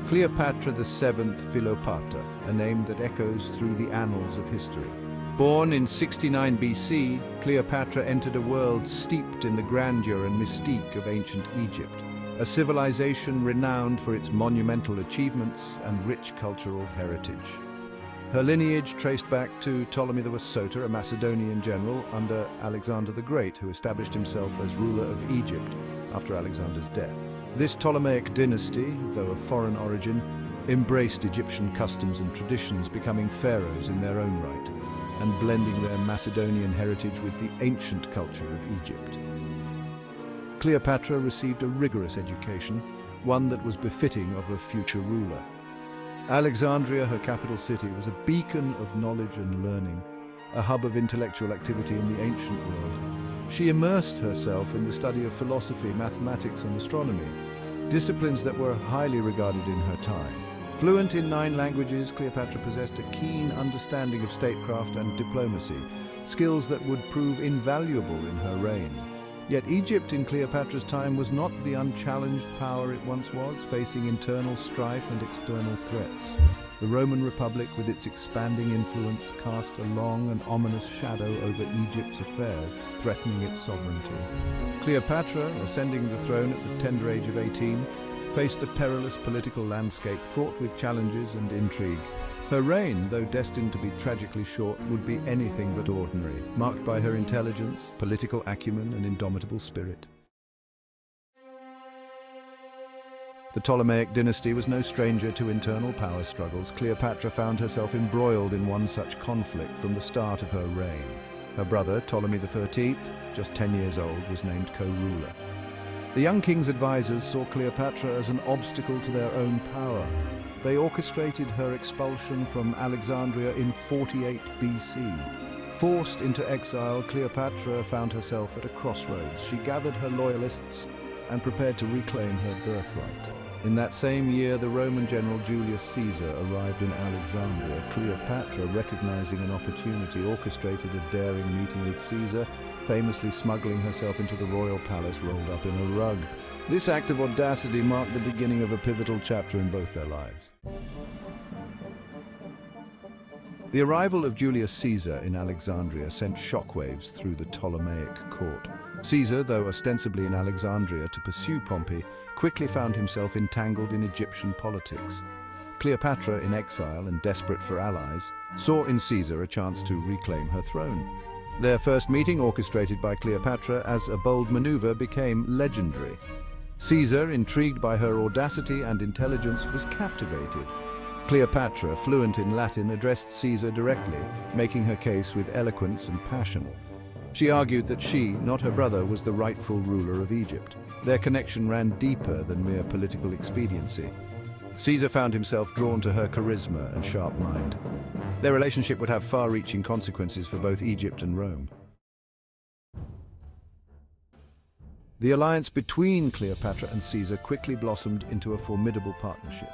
Cleopatra VII Philopatra, a name that echoes through the annals of history. Born in 69 BC, Cleopatra entered a world steeped in the grandeur and mystique of ancient Egypt, a civilization renowned for its monumental achievements and rich cultural heritage. Her lineage traced back to Ptolemy the Soter, a Macedonian general under Alexander the Great, who established himself as ruler of Egypt after Alexander's death. This Ptolemaic dynasty, though of foreign origin, embraced Egyptian customs and traditions, becoming pharaohs in their own right, and blending their Macedonian heritage with the ancient culture of Egypt. Cleopatra received a rigorous education, one that was befitting of a future ruler. Alexandria, her capital city, was a beacon of knowledge and learning, a hub of intellectual activity in the ancient world. She immersed herself in the study of philosophy, mathematics, and astronomy, disciplines that were highly regarded in her time. Fluent in 9 languages, Cleopatra possessed a keen understanding of statecraft and diplomacy, skills that would prove invaluable in her reign. Yet Egypt in Cleopatra's time was not the unchallenged power it once was, facing internal strife and external threats. The Roman Republic, with its expanding influence, cast a long and ominous shadow over Egypt's affairs, threatening its sovereignty. Cleopatra, ascending the throne at the tender age of 18, faced a perilous political landscape fraught with challenges and intrigue. Her reign, though destined to be tragically short, would be anything but ordinary, marked by her intelligence, political acumen, and indomitable spirit. The Ptolemaic dynasty was no stranger to internal power struggles. Cleopatra found herself embroiled in one such conflict from the start of her reign. Her brother, Ptolemy XIII, just 10 years old, was named co-ruler. The young king's advisors saw Cleopatra as an obstacle to their own power. They orchestrated her expulsion from Alexandria in 48 BC. Forced into exile, Cleopatra found herself at a crossroads. She gathered her loyalists and prepared to reclaim her birthright. In that same year, the Roman general Julius Caesar arrived in Alexandria. Cleopatra, recognizing an opportunity, orchestrated a daring meeting with Caesar, famously smuggling herself into the royal palace rolled up in a rug. This act of audacity marked the beginning of a pivotal chapter in both their lives. The arrival of Julius Caesar in Alexandria sent shockwaves through the Ptolemaic court. Caesar, though ostensibly in Alexandria to pursue Pompey, quickly found himself entangled in Egyptian politics. Cleopatra, in exile and desperate for allies, saw in Caesar a chance to reclaim her throne. Their first meeting, orchestrated by Cleopatra as a bold maneuver, became legendary. Caesar, intrigued by her audacity and intelligence, was captivated. Cleopatra, fluent in Latin, addressed Caesar directly, making her case with eloquence and passion. She argued that she, not her brother, was the rightful ruler of Egypt. Their connection ran deeper than mere political expediency. Caesar found himself drawn to her charisma and sharp mind. Their relationship would have far-reaching consequences for both Egypt and Rome. The alliance between Cleopatra and Caesar quickly blossomed into a formidable partnership.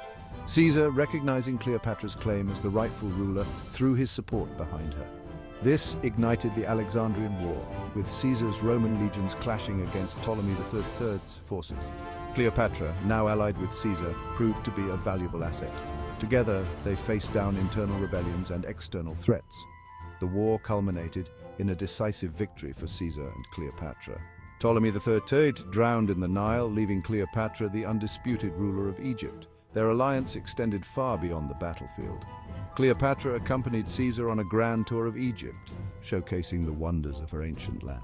Caesar, recognizing Cleopatra's claim as the rightful ruler, threw his support behind her. This ignited the Alexandrian War, with Caesar's Roman legions clashing against Ptolemy III's forces. Cleopatra, now allied with Caesar, proved to be a valuable asset. Together, they faced down internal rebellions and external threats. The war culminated in a decisive victory for Caesar and Cleopatra. Ptolemy XIII drowned in the Nile, leaving Cleopatra the undisputed ruler of Egypt. Their alliance extended far beyond the battlefield. Cleopatra accompanied Caesar on a grand tour of Egypt, showcasing the wonders of her ancient land.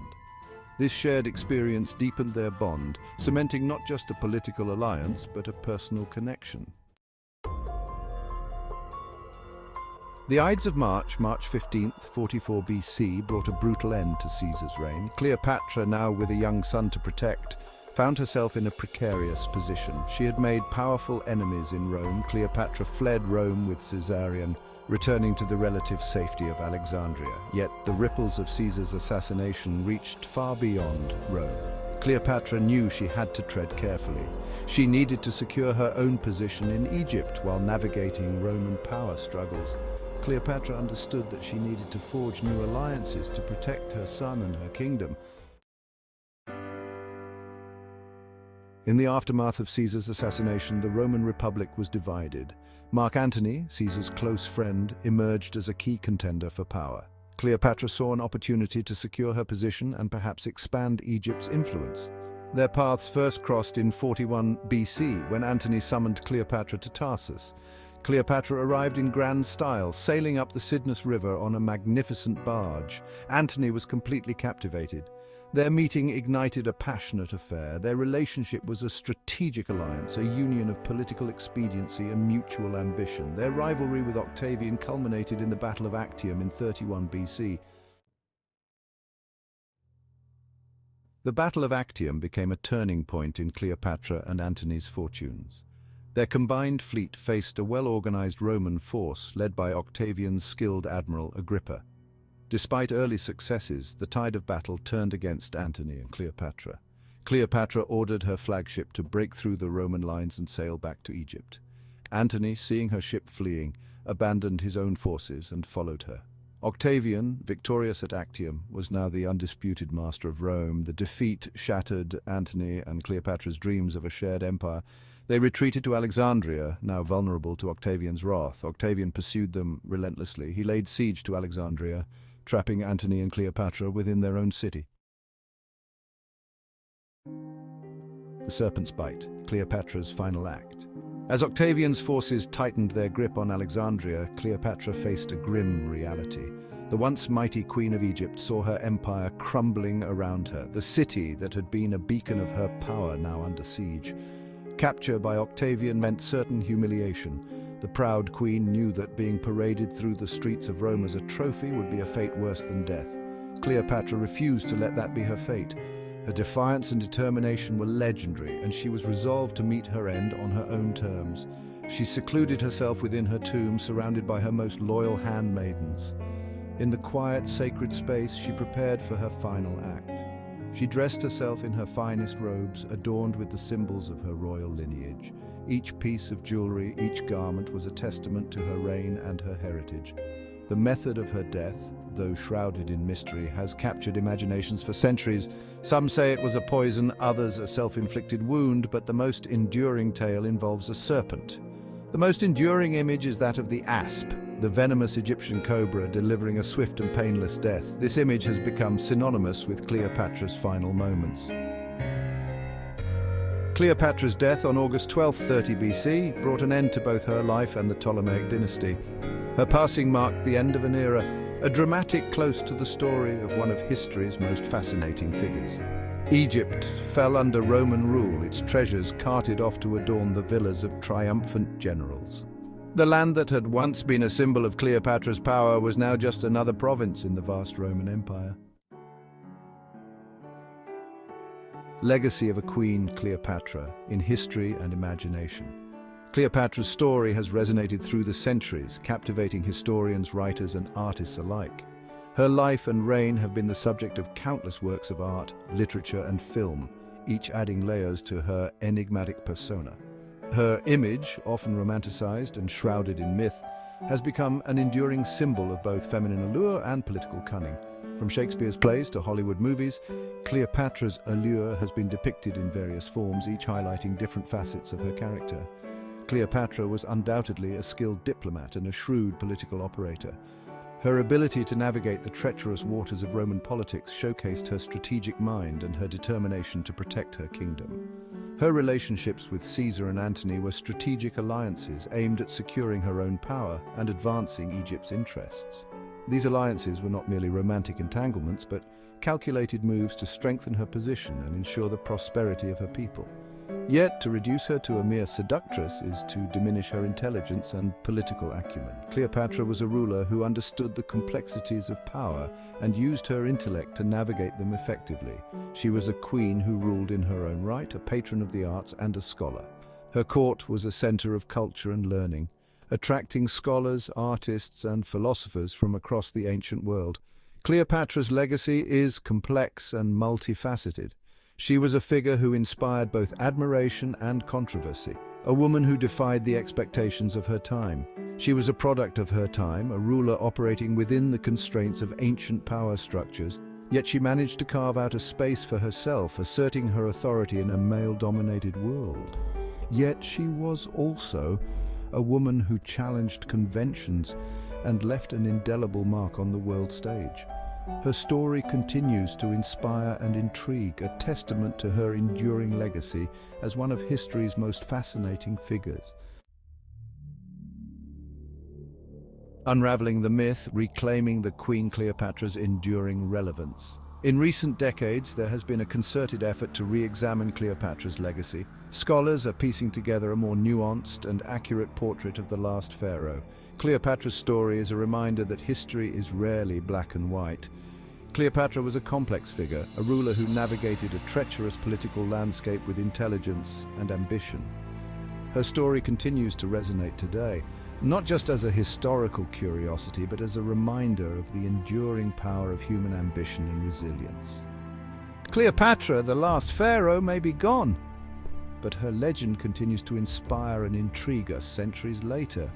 This shared experience deepened their bond, cementing not just a political alliance, but a personal connection. The Ides of March, March 15th, 44 BC, brought a brutal end to Caesar's reign. Cleopatra, now with a young son to protect, found herself in a precarious position. She had made powerful enemies in Rome. Cleopatra fled Rome with Caesarion, returning to the relative safety of Alexandria. Yet the ripples of Caesar's assassination reached far beyond Rome. Cleopatra knew she had to tread carefully. She needed to secure her own position in Egypt while navigating Roman power struggles. Cleopatra understood that she needed to forge new alliances to protect her son and her kingdom. In the aftermath of Caesar's assassination, the Roman Republic was divided. Mark Antony, Caesar's close friend, emerged as a key contender for power. Cleopatra saw an opportunity to secure her position and perhaps expand Egypt's influence. Their paths first crossed in 41 BC, when Antony summoned Cleopatra to Tarsus. Cleopatra arrived in grand style, sailing up the Cydnus River on a magnificent barge. Antony was completely captivated. Their meeting ignited a passionate affair. Their relationship was a strategic alliance, a union of political expediency and mutual ambition. Their rivalry with Octavian culminated in the Battle of Actium in 31 BC. The Battle of Actium became a turning point in Cleopatra and Antony's fortunes. Their combined fleet faced a well-organized Roman force led by Octavian's skilled admiral Agrippa. Despite early successes, the tide of battle turned against Antony and Cleopatra. Cleopatra ordered her flagship to break through the Roman lines and sail back to Egypt. Antony, seeing her ship fleeing, abandoned his own forces and followed her. Octavian, victorious at Actium, was now the undisputed master of Rome. The defeat shattered Antony and Cleopatra's dreams of a shared empire. They retreated to Alexandria, now vulnerable to Octavian's wrath. Octavian pursued them relentlessly. He laid siege to Alexandria, trapping Antony and Cleopatra within their own city. The Serpent's Bite, Cleopatra's final act. As Octavian's forces tightened their grip on Alexandria, Cleopatra faced a grim reality. The once mighty Queen of Egypt saw her empire crumbling around her, the city that had been a beacon of her power now under siege. Capture by Octavian meant certain humiliation. The proud queen knew that being paraded through the streets of Rome as a trophy would be a fate worse than death. Cleopatra refused to let that be her fate. Her defiance and determination were legendary, and she was resolved to meet her end on her own terms. She secluded herself within her tomb, surrounded by her most loyal handmaidens. In the quiet, sacred space, she prepared for her final act. She dressed herself in her finest robes, adorned with the symbols of her royal lineage. Each piece of jewelry, each garment was a testament to her reign and her heritage. The method of her death, though shrouded in mystery, has captured imaginations for centuries. Some say it was a poison, others a self-inflicted wound, but the most enduring tale involves a serpent. The most enduring image is that of the asp, the venomous Egyptian cobra delivering a swift and painless death. This image has become synonymous with Cleopatra's final moments. Cleopatra's death on August 12, 30 BC, brought an end to both her life and the Ptolemaic dynasty. Her passing marked the end of an era, a dramatic close to the story of one of history's most fascinating figures. Egypt fell under Roman rule, its treasures carted off to adorn the villas of triumphant generals. The land that had once been a symbol of Cleopatra's power was now just another province in the vast Roman Empire. Legacy of a Queen Cleopatra in history and imagination. Cleopatra's story has resonated through the centuries, captivating historians, writers, and artists alike. Her life and reign have been the subject of countless works of art, literature, and film, each adding layers to her enigmatic persona. Her image, often romanticized and shrouded in myth, has become an enduring symbol of both feminine allure and political cunning. From Shakespeare's plays to Hollywood movies, Cleopatra's allure has been depicted in various forms, each highlighting different facets of her character. Cleopatra was undoubtedly a skilled diplomat and a shrewd political operator. Her ability to navigate the treacherous waters of Roman politics showcased her strategic mind and her determination to protect her kingdom. Her relationships with Caesar and Antony were strategic alliances aimed at securing her own power and advancing Egypt's interests. These alliances were not merely romantic entanglements, but calculated moves to strengthen her position and ensure the prosperity of her people. Yet, to reduce her to a mere seductress is to diminish her intelligence and political acumen. Cleopatra was a ruler who understood the complexities of power and used her intellect to navigate them effectively. She was a queen who ruled in her own right, a patron of the arts and a scholar. Her court was a center of culture and learning, attracting scholars, artists, and philosophers from across the ancient world. Cleopatra's legacy is complex and multifaceted. She was a figure who inspired both admiration and controversy, a woman who defied the expectations of her time. She was a product of her time, a ruler operating within the constraints of ancient power structures, yet she managed to carve out a space for herself, asserting her authority in a male-dominated world. Yet she was also a woman who challenged conventions and left an indelible mark on the world stage. Her story continues to inspire and intrigue, a testament to her enduring legacy as one of history's most fascinating figures. Unraveling the myth, reclaiming the Queen Cleopatra's enduring relevance. In recent decades, there has been a concerted effort to re-examine Cleopatra's legacy. Scholars are piecing together a more nuanced and accurate portrait of the last pharaoh. Cleopatra's story is a reminder that history is rarely black and white. Cleopatra was a complex figure, a ruler who navigated a treacherous political landscape with intelligence and ambition. Her story continues to resonate today, not just as a historical curiosity, but as a reminder of the enduring power of human ambition and resilience. Cleopatra, the last pharaoh, may be gone, but her legend continues to inspire and intrigue us centuries later.